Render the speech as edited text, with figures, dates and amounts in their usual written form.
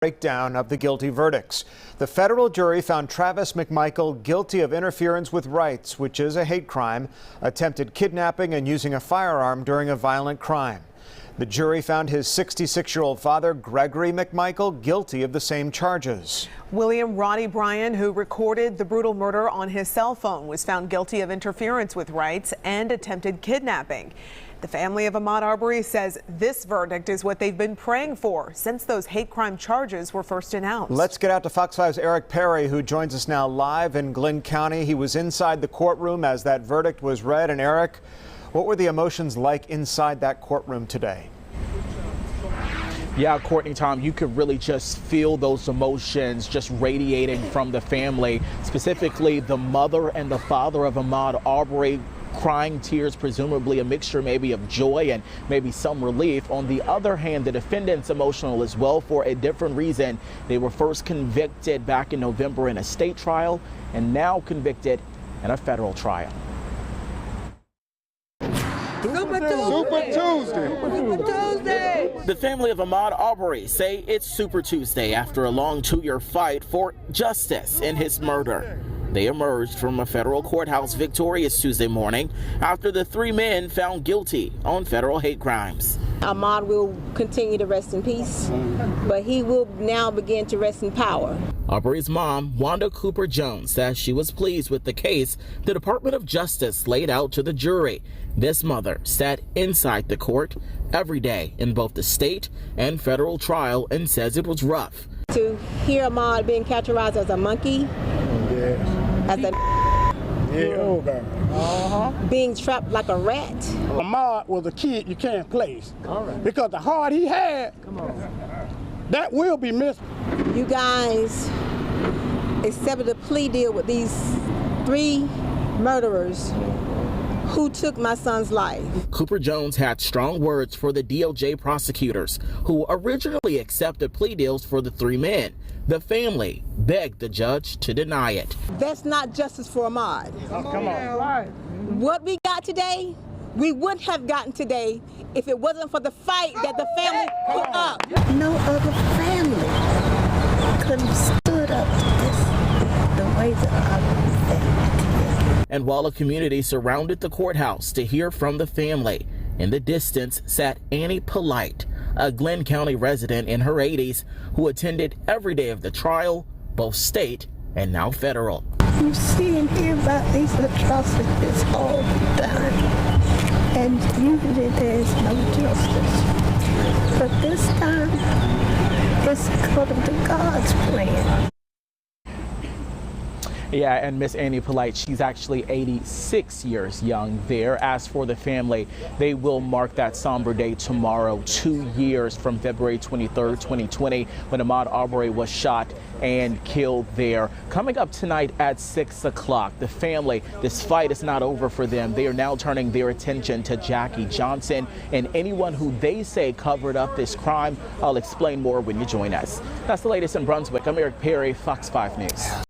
Breakdown of the guilty verdicts. The federal jury found Travis McMichael guilty of interference with rights, which is a hate crime, attempted kidnapping, and using a firearm during a violent crime. The jury found his 66-year-old father, Gregory McMichael, guilty of the same charges. William Ronnie Bryan, who recorded the brutal murder on his cell phone, was found guilty of interference with rights and attempted kidnapping. The family of Ahmaud Arbery says this verdict is what they've been praying for since those hate crime charges were first announced. Let's get out to Fox 5's Eric Perry, who joins us now live in Glynn County. He was inside the courtroom as that verdict was read. And Eric, what were the emotions like inside that courtroom today? Yeah, Courtney, Tom, you could really just feel those emotions just radiating from the family, specifically the mother and the father of Ahmaud Arbery, crying tears, presumably a mixture maybe of joy and maybe some relief. On the other hand, the defendant's emotional as well for a different reason. They were first convicted back in November in a state trial and now convicted in a federal trial. Super Tuesday! The family of Ahmaud Arbery say it's Super Tuesday after a long 2-year fight for justice in his murder. They emerged from a federal courthouse victorious Tuesday morning after the 3 men found guilty on federal hate crimes. Ahmaud will continue to rest in peace, but he will now begin to rest in power. Arbery's mom, Wanda Cooper Jones, says she was pleased with the case the Department of Justice laid out to the jury. This mother sat inside the court every day in both the state and federal trial and says it was rough. To hear Ahmaud being characterized as a monkey, as a being trapped like a rat. Ahmaud was a kid you can't place because the heart he had, that will be missed. You guys accepted a plea deal with these 3 murderers who took my son's life. Cooper Jones had strong words for the DOJ prosecutors who originally accepted plea deals for the 3 men. The family begged the judge to deny it. That's not justice for Ahmaud. Come on. What we got today, we wouldn't have gotten today if it wasn't for the fight that the family put up. No other family could have stood up to this the way that Arbery family. And while a community surrounded the courthouse to hear from the family, in the distance sat Annie Polite, a Glynn County resident in her 80s who attended every day of the trial, both state and now federal. You see and hear about these atrocities all the time, and usually there is no justice. But this time, it's according to God's plan. Yeah, and Miss Annie Polite, she's actually 86 years young there. As for the family, they will mark that somber day tomorrow, 2 years from February 23rd, 2020, when Ahmaud Arbery was shot and killed there. Coming up tonight at 6 o'clock, the family, this fight is not over for them. They are now turning their attention to Jackie Johnson and anyone who they say covered up this crime. I'll explain more when you join us. That's the latest in Brunswick. I'm Eric Perry, Fox 5 News.